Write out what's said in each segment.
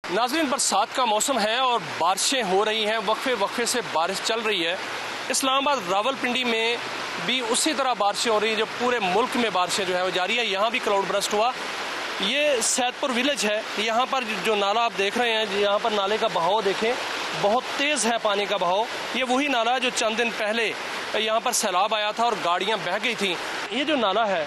नाज़रीन, बरसात का मौसम है और बारिशें हो रही हैं, वक्फे वक्फे से बारिश चल रही है। इस्लामाबाद रावलपिंडी में भी उसी तरह बारिशें हो रही हैं जो पूरे मुल्क में बारिशें जो है वो जारी है। यहाँ भी क्लाउड बर्स्ट हुआ। ये सैदपुर विलेज है। यहाँ पर जो नाला आप देख रहे हैं, यहाँ पर नाले का बहाव देखें, बहुत तेज़ है पानी का बहाव। ये वही नाला है जो चंद दिन पहले यहाँ पर सैलाब आया था और गाड़ियाँ बह गई थी। ये जो नाला है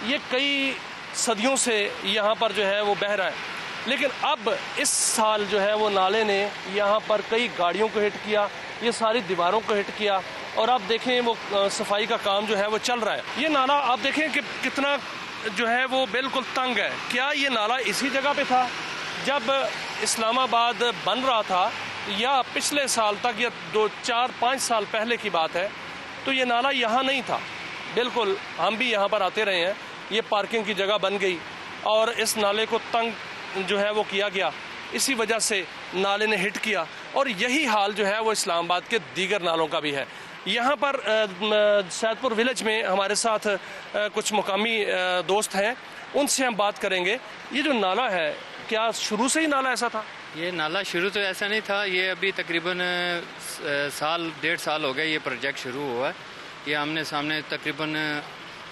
ये कई सदियों से यहाँ पर जो है वो बह रहा है, लेकिन अब इस साल जो है वो नाले ने यहाँ पर कई गाड़ियों को हिट किया, ये सारी दीवारों को हिट किया और आप देखें वो सफाई का काम जो है वो चल रहा है। ये नाला आप देखें कि कितना जो है वो बिल्कुल तंग है। क्या ये नाला इसी जगह पे था जब इस्लामाबाद बन रहा था, या पिछले साल तक, या 2-4-5 साल पहले की बात है? तो ये नाला यहाँ नहीं था। बिल्कुल हम भी यहाँ पर आते रहे हैं। ये पार्किंग की जगह बन गई और इस नाले को तंग जो है वो किया गया, इसी वजह से नाले ने हिट किया। और यही हाल जो है वो इस्लामाबाद के दीगर नालों का भी है। यहाँ पर सैदपुर विलेज में हमारे साथ कुछ मुकामी दोस्त हैं, उनसे हम बात करेंगे। ये जो नाला है, क्या शुरू से ही नाला ऐसा था? ये नाला शुरू तो ऐसा नहीं था। ये अभी तकरीबन 1.5 साल हो गए ये प्रोजेक्ट शुरू हुआ है। ये हमने सामने तकरीबन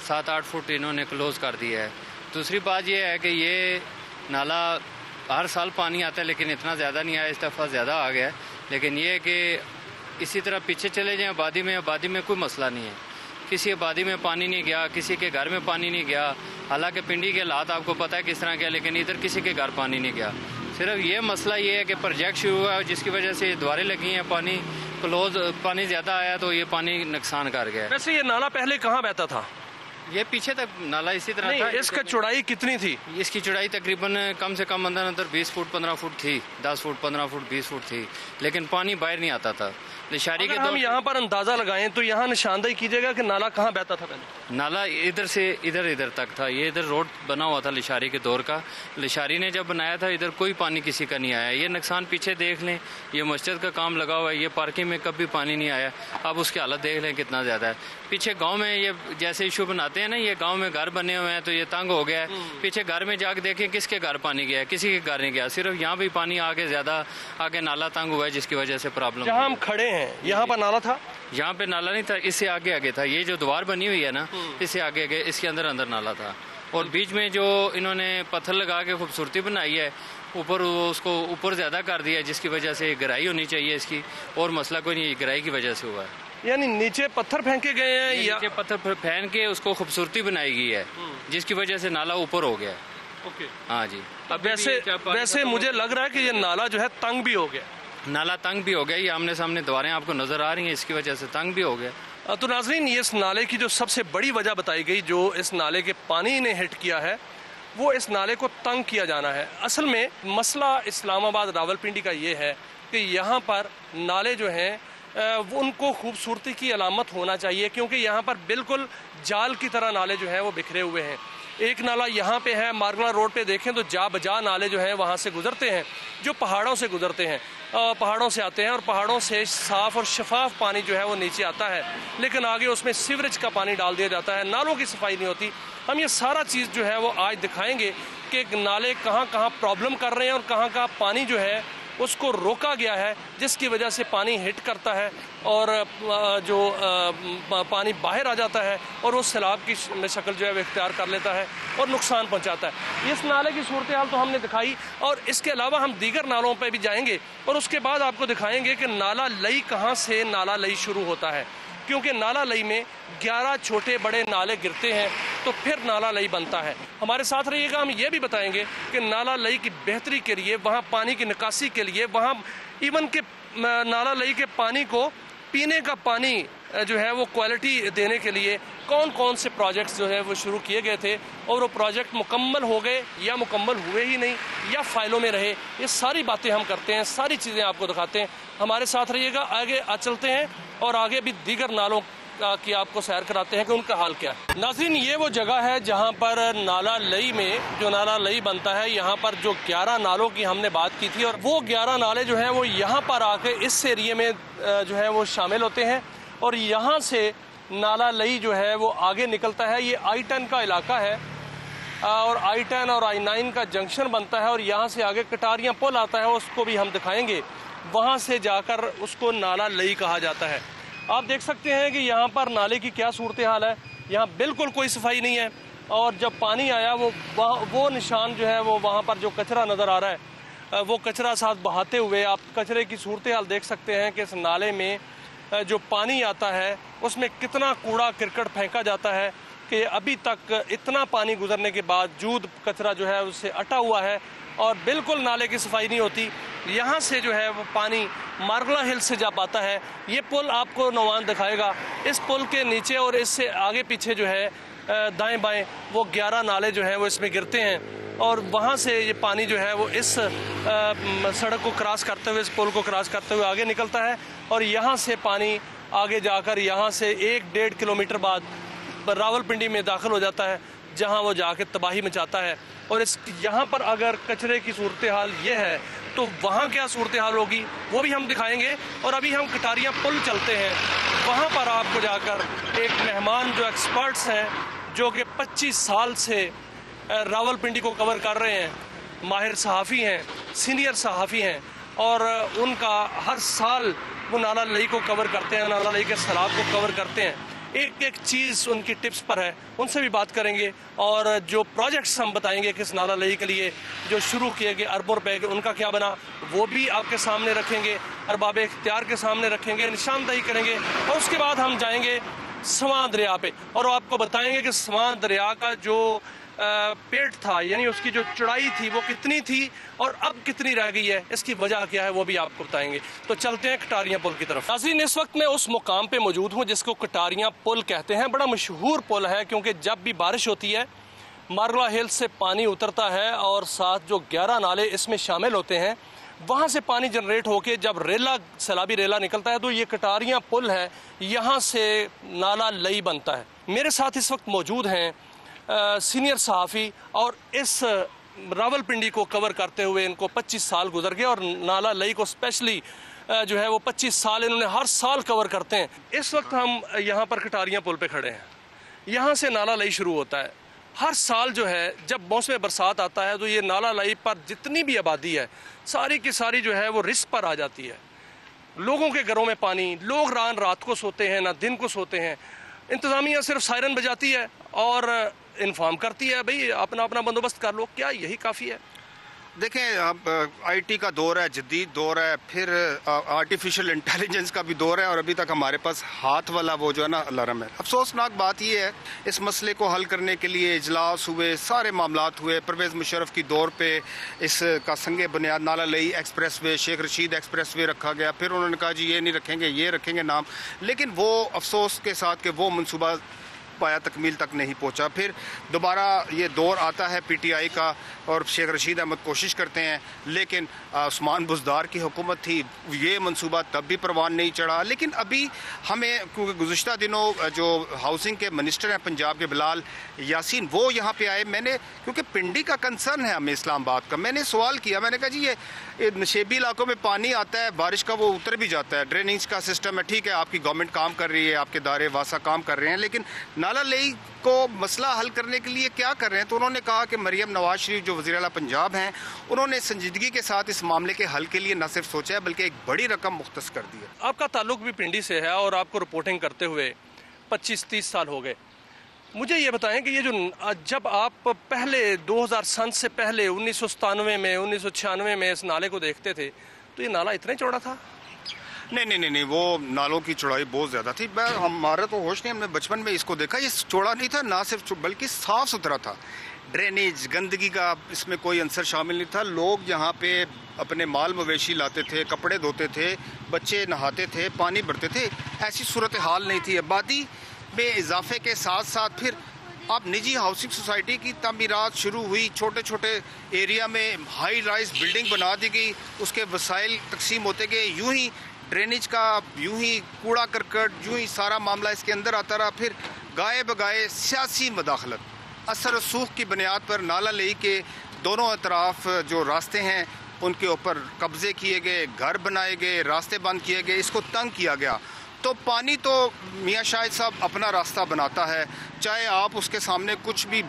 7-8 फुट इन्होंने क्लोज़ कर दिया है। दूसरी बात ये है कि ये नाला हर साल पानी आता है, लेकिन इतना ज़्यादा नहीं आया, इस दफ़ा ज़्यादा आ गया है। लेकिन ये है कि इसी तरह पीछे चले जाएं आबादी में कोई मसला नहीं है। किसी आबादी में पानी नहीं गया, किसी के घर में पानी नहीं गया। हालांकि पिंडी के हालात आपको पता है किस तरह के, लेकिन इधर किसी के घर पानी नहीं गया। सिर्फ ये मसला ये है कि प्रोजेक्ट शुरू हुआ है जिसकी वजह से दीवारें लगी हैं, पानी ज़्यादा आया तो ये पानी नुकसान कर गया। वैसे ये नाला पहले कहाँ बहता था? ये पीछे तक नाला इसी तरह था। इसका चौड़ाई कितनी थी? इसकी चौड़ाई तकरीबन कम से कम अंदर 20 फुट 15 फुट थी, 10 फुट 15 फुट 20 फुट थी, लेकिन पानी बाहर नहीं आता था। लिशारी के हम यहाँ पर अंदाजा लगाएं तो यहाँ निशानदेही कीजिएगा कि नाला कहाँ बहता था पहले? नाला इधर से इधर तक था। ये इधर रोड बना हुआ था लिशारी के दौर का। लिशारी ने जब बनाया था इधर कोई पानी किसी का नहीं आया। ये नुकसान पीछे देख लें, ये मस्जिद का काम लगा हुआ है, ये पार्किंग में कभी पानी नहीं आया। अब उसकी हालत देख लें कितना ज़्यादा है। पीछे गाँव में ये जैसे इशू बनाते हैं ना, ये गाँव में घर बने हुए हैं तो ये तंग हो गया है। पीछे घर में जाके देखें किसके घर पानी गया है, किसी के घर नहीं गया। सिर्फ यहाँ भी पानी आगे ज़्यादा आगे नाला तंग हुआ है, जिसकी वजह से प्रॉब्लम। जहाँ हम खड़े हैं यहाँ पर नाला था? यहाँ पे नाला नहीं था, इससे आगे था। ये जो द्वार बनी हुई है ना, इससे आगे इसके अंदर नाला था। और बीच में जो इन्होंने पत्थर लगा के खूबसूरती बनाई है, ऊपर उसको ऊपर ज़्यादा कर दिया है, जिसकी वजह से गहराई होनी चाहिए इसकी। और मसला कोई नहीं, गहराई की वजह से हुआ है। यानी नीचे पत्थर फेंके गए हैं या नीचे पत्थर फेंक के उसको खूबसूरती बनाई गई है, जिसकी वजह से नाला ऊपर हो गया। ओके, हाँ जी। अब वैसे मुझे लग रहा है कि ये नाला जो है तंग भी हो गया। नाला तंग भी हो गया, ये आमने सामने दीवारें आपको नजर आ रही हैं, इसकी वजह से तंग भी हो गया। तो नाज़रीन, ये इस नाले की जो सबसे बड़ी वजह बताई गई, जो इस नाले के पानी ने हिट किया है, वो इस नाले को तंग किया जाना है। असल में मसला इस्लामाबाद रावलपिंडी का ये है कि यहाँ पर नाले जो हैं वो उनको खूबसूरती की अलामत होना चाहिए, क्योंकि यहाँ पर बिल्कुल जाल की तरह नाले जो हैं वो बिखरे हुए हैं। एक नाला यहाँ पे है, मारगला रोड पे देखें तो जा बजा नाले जो हैं वहाँ से गुजरते हैं, जो पहाड़ों से गुजरते हैं, पहाड़ों से आते हैं और पहाड़ों से साफ़ और शफाफ पानी जो है वो नीचे आता है, लेकिन आगे उसमें सीवरेज का पानी डाल दिया जाता है, नालों की सफाई नहीं होती। हम ये सारा चीज़ जो है वो आज दिखाएंगे कि नाले कहाँ कहाँ प्रॉब्लम कर रहे हैं और कहाँ कहाँ पानी जो है उसको रोका गया है, जिसकी वजह से पानी हिट करता है और जो पानी बाहर आ जाता है और वो सैलाब की शक्ल जो है वो इख्तियार कर लेता है और नुकसान पहुंचाता है। इस नाले की सूरत हाल तो हमने दिखाई, और इसके अलावा हम दीगर नालों पर भी जाएंगे और उसके बाद आपको दिखाएंगे कि नाला लई कहाँ से नाला लई शुरू होता है, क्योंकि नाला लई में 11 छोटे बड़े नाले गिरते हैं तो फिर नाला लई बनता है। हमारे साथ रहिएगा, हम ये भी बताएंगे कि नाला लई की बेहतरी के लिए, वहाँ पानी की निकासी के लिए, वहाँ इवन के नाला लई के पानी को पीने का पानी जो है वो क्वालिटी देने के लिए कौन कौन से प्रोजेक्ट्स जो है वो शुरू किए गए थे और वो प्रोजेक्ट मुकम्मल हो गए या मुकम्मल हुए ही नहीं या फाइलों में रहे, ये सारी बातें हम करते हैं, सारी चीज़ें आपको दिखाते हैं। हमारे साथ रहिएगा, आगे चलते हैं और आगे भी दीगर नालों की आपको सैर कराते हैं कि उनका हाल क्या है। नाज़रीन, ये वो जगह है जहाँ पर नाला लई में जो नाला लई बनता है, यहाँ पर जो 11 नालों की हमने बात की थी और वो 11 नाले जो हैं वो यहाँ पर आके इस एरिए में जो है वो शामिल होते हैं और यहाँ से नाला लई जो है वो आगे निकलता है। ये I-10 का इलाका है और I-10 और I-9 का जंक्शन बनता है और यहाँ से आगे कटारियाँ पुल आता है, उसको भी हम दिखाएंगे। वहाँ से जाकर उसको नाला लई कहा जाता है। आप देख सकते हैं कि यहाँ पर नाले की क्या सूरत हाल है। यहाँ बिल्कुल कोई सफाई नहीं है और जब पानी आया वो निशान जो है वो वहाँ पर जो कचरा नज़र आ रहा है वो कचरा साथ बहाते हुए आप कचरे की सूरत हाल देख सकते हैं कि इस नाले में जो पानी आता है उसमें कितना कूड़ा करकट फेंका जाता है कि अभी तक इतना पानी गुजरने के बावजूद कचरा जो है उससे अटा हुआ है और बिल्कुल नाले की सफाई नहीं होती। यहाँ से जो है वो पानी मार्गला हिल से जा पाता है। ये पुल आपको नौवान दिखाएगा। इस पुल के नीचे और इससे आगे पीछे जो है दाएं बाएं वो 11 नाले जो हैं वो इसमें गिरते हैं और वहाँ से ये पानी जो है वो इस सड़क को क्रॉस करते हुए, इस पुल को क्रॉस करते हुए आगे निकलता है और यहाँ से पानी आगे जाकर यहाँ से 1-1.5 किलोमीटर बाद रावलपिंडी में दाखिल हो जाता है, जहाँ वो जाके तबाही मचाता है। और इस यहाँ पर अगर कचरे की सूरत हाल ये है तो वहाँ क्या सूरत हाल होगी वो भी हम दिखाएंगे। और अभी हम कटारियाँ पुल चलते हैं, वहाँ पर आपको जाकर एक मेहमान जो एक्सपर्ट्स हैं जो कि 25 साल से रावलपिंडी को कवर कर रहे हैं, माहिर सहाफ़ी हैं, सीनियर सहाफ़ी हैं और उनका हर साल वो नाला लई को कवर करते हैं, नाला लई के सैलाब को कवर करते हैं। एक एक चीज़ उनकी टिप्स पर है, उनसे भी बात करेंगे और जो प्रोजेक्ट्स हम बताएंगे कि इस नाला लई के लिए जो शुरू किए गए अरबों रुपए के उनका क्या बना वो भी आपके सामने रखेंगे, अरबाब इख्तियार के सामने रखेंगे, निशानदही करेंगे। और उसके बाद हम जाएंगे स्वां दरिया पे और आपको बताएंगे कि स्वां दरिया का जो पेट था यानी उसकी जो चौड़ाई थी वो कितनी थी और अब कितनी रह गई है, इसकी वजह क्या है वो भी आपको बताएंगे। तो चलते हैं कटारियाँ पुल की तरफ। नाज़रीन, इस वक्त मैं उस मुकाम पे मौजूद हूँ जिसको कटारियाँ पुल कहते हैं। बड़ा मशहूर पुल है क्योंकि जब भी बारिश होती है मार्गला हिल से पानी उतरता है और साथ जो 11 नाले इसमें शामिल होते हैं वहाँ से पानी जनरेट होके जब रेला सैलाबी रेला निकलता है तो ये कटारियाँ पुल है, यहाँ से नाला लई बनता है। मेरे साथ इस वक्त मौजूद हैं सीनियर सहाफ़ी और इस रावलपिंडी को कवर करते हुए इनको 25 साल गुजर गए और नाला लई को स्पेशली जो है वो 25 साल इन्होंने हर साल कवर करते हैं। इस वक्त हम यहाँ पर कटारियाँ पुल पे खड़े हैं, यहाँ से नाला लई शुरू होता है। हर साल जो है जब मौसम बरसात आता है तो ये नाला लई पर जितनी भी आबादी है सारी की सारी जो है वो रिस्क पर आ जाती है। लोगों के घरों में पानी, लोग रात को सोते हैं ना दिन को सोते हैं। इंतज़ामिया सिर्फ सायरन बजाती है और इन्फॉर्म करती है भाई अपना अपना बंदोबस्त कर लो। क्या यही काफ़ी है? देखें, अब आईटी का दौर है, जदीद दौर है, फिर आर्टिफिशियल इंटेलिजेंस का भी दौर है और अभी तक हमारे पास हाथ वाला वो जो है ना अलार्म है। अफसोसनाक बात यह है इस मसले को हल करने के लिए इजलास हुए, सारे मामलात हुए। परवेज़ मुशर्रफ की दौर पे इसका संगे बुनियाद नाला लई expressway, Sheikh Rashid expressway रखा गया। फिर उन्होंने कहा जी ये नहीं रखेंगे, ये रखेंगे नाम, लेकिन वो अफसोस के साथ कि वो मनसूबा पाया तकमील तक नहीं पहुंचा। फिर दोबारा ये दौर आता है पीटीआई का और शेख रशीद अहमद कोशिश करते हैं, लेकिन उस्मान बुज़दार की हुकूमत थी, ये मंसूबा तब भी परवान नहीं चढ़ा। लेकिन अभी हमें, क्योंकि गुज़िश्ता दिनों जो हाउसिंग के मिनिस्टर हैं पंजाब के बिलाल यासीन, वो यहाँ पे आए। मैंने, क्योंकि पिंडी का कंसर्न है हमें इस्लामाबाद का, मैंने सवाल किया। मैंने कहा जी ये नशेबी इलाकों में पानी आता है, बारिश का वो उतर भी जाता है, ड्रेनेज का सिस्टम है, ठीक है आपकी गवर्नमेंट काम कर रही है, आपके दायरे वासा काम कर रहे हैं, लेकिन नाला लई को मसला हल करने के लिए क्या कर रहे हैं? तो उन्होंने कहा कि मरियम नवाज शरीफ जो वज़ीर आला पंजाब हैं, उन्होंने संजीदगी के साथ इस मामले के हल के लिए न सिर्फ सोचा है बल्कि एक बड़ी रकम मुख्तस कर दी है। आपका ताल्लुक भी पिंडी से है और आपको रिपोर्टिंग करते हुए 25-30 साल हो गए। मुझे ये बताएं कि ये जो जब आप पहले 2000 सन से पहले 1997 में 1996 में इस नाले को देखते थे तो ये नाला इतना चौड़ा था? नहीं, वो नालों की चौड़ाई बहुत ज़्यादा थी। हमारा तो होश नहीं, हमने बचपन में इसको देखा। ये चौड़ा नहीं था, ना सिर्फ बल्कि साफ़ सुथरा था। ड्रेनेज, गंदगी का इसमें कोई अंसर शामिल नहीं था। लोग यहाँ पे अपने माल मवेशी लाते थे, कपड़े धोते थे, बच्चे नहाते थे, पानी भरते थे। ऐसी सूरत हाल नहीं थी। आबादी में इजाफे के साथ साथ फिर अब निजी हाउसिंग सोसाइटी की तामीरात शुरू हुई, छोटे छोटे एरिया में हाई राइज बिल्डिंग बना दी गई, उसके वसाइल तकसीम होते गए। यूँ ही ड्रेनेज का, यूं ही कूड़ा करकट, यूं ही सारा मामला इसके अंदर आता रहा। फिर गाए बगाए सियासी मदाखलत, असर सूख की बुनियाद पर नाला लई के दोनों अतराफ जो रास्ते हैं उनके ऊपर कब्जे किए गए, घर बनाए गए, रास्ते बंद किए गए, इसको तंग किया गया। तो पानी तो मियाँ शाहिद साहब अपना रास्ता बनाता है, चाहे आप उसके सामने कुछ भी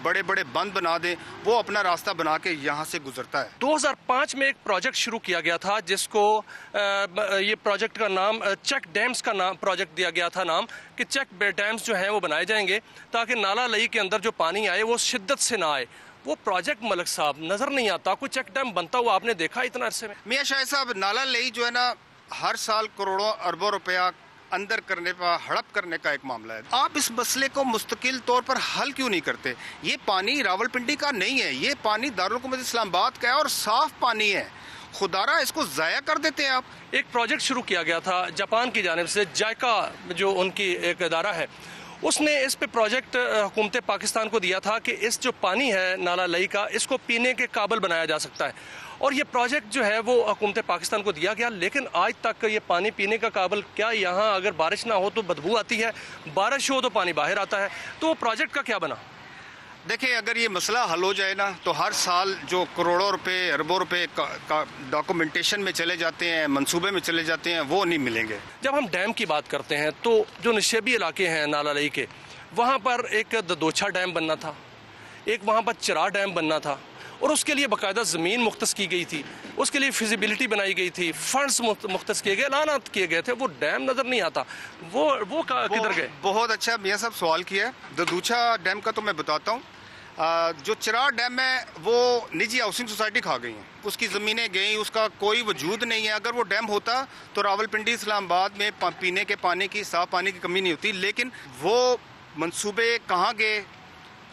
बड़े बड़े बंद बना दें, वो अपना रास्ता बना के यहाँ से गुजरता है। 2005 में एक प्रोजेक्ट शुरू किया गया था जिसको ये प्रोजेक्ट का नाम चेक डैम्स का नाम प्रोजेक्ट दिया गया था नाम कि चेक डैम्स जो हैं वो बनाए जाएंगे ताकि नाला लई के अंदर जो पानी आए वो शिद्दत से ना आए। वो प्रोजेक्ट मलिक साहब नजर नहीं आता, कोई चेक डैम बनता हुआ आपने देखा इतना अरसे में? मियां शाहिद साहब, नाला लई जो है ना हर साल करोड़ों अरबों रुपया अंदर करने पर हड़प करने का एक मामला है। आप इस मसले को मुस्तकिल तौर पर हल क्यों नहीं करते? ये पानी रावलपिंडी का नहीं है, ये पानी दारुल हुकूमत इस्लामाबाद का है और साफ पानी है। खुदारा इसको ज़ाया कर देते हैं आप। एक प्रोजेक्ट शुरू किया गया था जापान की जानिब से, जायका जो उनकी एक इदारा है, उसने इस पे प्रोजेक्ट हुकूमत पाकिस्तान को दिया था कि इस जो पानी है नाला लई का, इसको पीने के काबिल बनाया जा सकता है। और ये प्रोजेक्ट जो है वो हुकूमत पाकिस्तान को दिया गया, लेकिन आज तक ये पानी पीने का काबिल क्या? यहाँ अगर बारिश ना हो तो बदबू आती है, बारिश हो तो पानी बाहर आता है। तो वो प्रोजेक्ट का क्या बना? देखिए, अगर ये मसला हल हो जाए ना तो हर साल जो करोड़ों रुपए अरबों रुपए का डॉक्यूमेंटेशन में चले जाते हैं, मंसूबे में चले जाते हैं, वो नहीं मिलेंगे। जब हम डैम की बात करते हैं तो जो निशेबी इलाके हैं नाला लई के, वहाँ पर एक ददोछा डैम बनना था, एक वहाँ पर चिरा डैम बनना था और उसके लिए बाकायदा ज़मीन मुख्तस की गई थी, उसके लिए फिजिबिलिटी बनाई गई थी, फंड्स मुख्तस किए गए, ऐलानात किए गए थे। वो डैम नज़र नहीं आता, वो किधर गए? बहुत अच्छा मियां साहब सवाल किया है। ददूछा डैम का तो मैं बताता हूँ। जो चिराग डैम है वो निजी हाउसिंग सोसाइटी खा गई हैं, उसकी ज़मीनें गई, उसका कोई वजूद नहीं है। अगर वो डैम होता तो रावलपिंडी इस्लामाबाद में पीने के पानी की, साफ पानी की कमी नहीं होती। लेकिन वो मंसूबे कहाँ गए,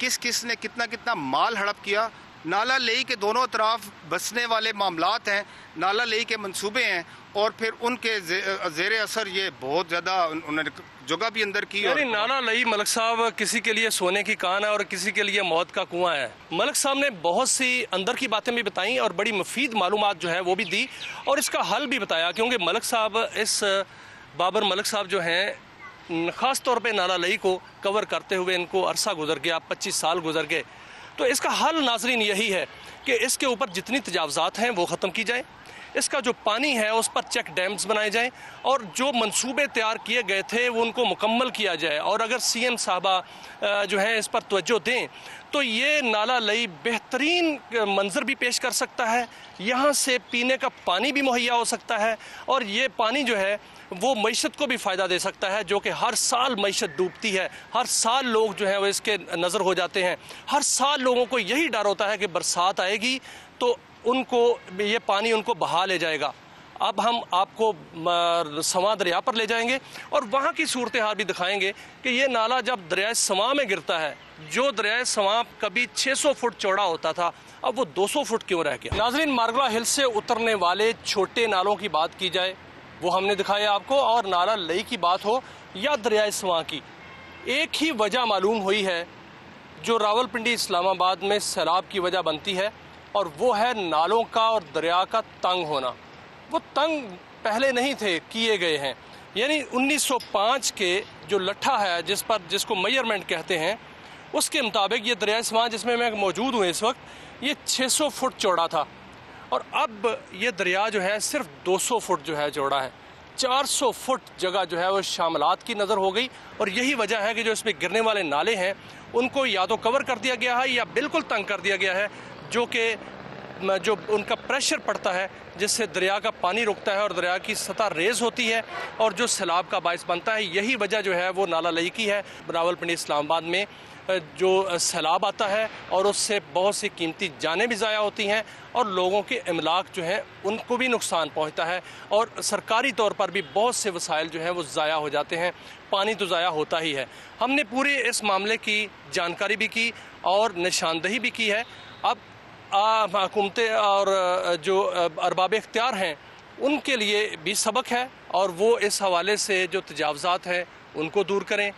किस किस ने कितना कितना माल हड़प किया? नाला लेई के दोनों तरफ बसने वाले मामलात हैं, नाला लेई के मंसूबे हैं और फिर उनके ज़ेरे असर ये बहुत ज़्यादा उन्होंने जगह भी अंदर की। यानी नाला लई मलिक साहब किसी के लिए सोने की कान है और किसी के लिए मौत का कुआं है। मलिक साहब ने बहुत सी अंदर की बातें भी बताई और बड़ी मुफीद मालूमात जो है वो भी दी और इसका हल भी बताया, क्योंकि मलिक साहब इस बाबर मलिक साहब जो हैं ख़ास तौर पे नाला लई को कवर करते हुए इनको अरसा गुजर गया, 25 साल गुजर गए। तो इसका हल नाजरीन यही है कि इसके ऊपर जितनी तजावज़ात हैं वो ख़त्म की जाए, इसका जो पानी है उस पर चेक डैम्स बनाए जाएं और जो मंसूबे तैयार किए गए थे वो उनको मुकम्मल किया जाए। और अगर सीएम साहबा जो है इस पर तवज्जो दें तो ये नाला लई बेहतरीन मंजर भी पेश कर सकता है, यहाँ से पीने का पानी भी मुहैया हो सकता है और ये पानी जो है वो मईशत को भी फ़ायदा दे सकता है, जो कि हर साल मईशत डूबती है, हर साल लोग जो है वो इसके नज़र हो जाते हैं। हर साल लोगों को यही डर होता है कि बरसात आएगी तो उनको ये पानी उनको बहा ले जाएगा। अब हम आपको सवां दरिया पर ले जाएंगे और वहाँ की सूरत हाल भी दिखाएंगे कि ये नाला जब दरिया सवां में गिरता है, जो दरिया सवां कभी 600 फुट चौड़ा होता था, अब वो 200 फुट क्यों रह गया। नाजरीन, मारगला हिल से उतरने वाले छोटे नालों की बात की जाए वो हमने दिखाया आपको, और नाला लई की बात हो या दरिया सवां की, एक ही वजह मालूम हुई है जो रावलपिंडी इस्लामाबाद में सैलाब की वजह बनती है, और वो है नालों का और दरिया का तंग होना। वो तंग पहले नहीं थे, किए गए हैं। यानी 1905 के जो लट्ठा है जिसको मेजरमेंट कहते हैं, उसके मुताबिक ये दरिया सवां जिसमें मैं मौजूद हूँ इस वक्त, ये 600 फुट चौड़ा था और अब ये दरिया जो है सिर्फ 200 फुट जो है चौड़ा है। 400 फुट जगह जो है वो शामलात की नज़र हो गई और यही वजह है कि जो इसमें गिरने वाले नाले हैं उनको या तो कवर कर दिया गया है या बिल्कुल तंग कर दिया गया है, जो उनका प्रेशर पड़ता है जिससे दरिया का पानी रुकता है और दरिया की सतह रेज़ होती है और जो सैलाब का बायस बनता है। यही वजह जो है वो नाला लई की है। रावलपिंडी इस्लामाबाद में जो सैलाब आता है और उससे बहुत सी कीमती जानें भी ज़ाया होती हैं और लोगों के इमलाक जो हैं उनको भी नुकसान पहुंचता है और सरकारी तौर पर भी बहुत से वसाइल जो हैं वो ज़ाया हो जाते हैं। पानी तो ज़ाया होता ही है। हमने पूरे इस मामले की जानकारी भी की और निशानदही भी की है। अब हुकूमतें और जो अरबाब इख्तियार हैं उनके लिए भी सबक है और वो इस हवाले से जो तजावज़ात हैं उनको दूर करें,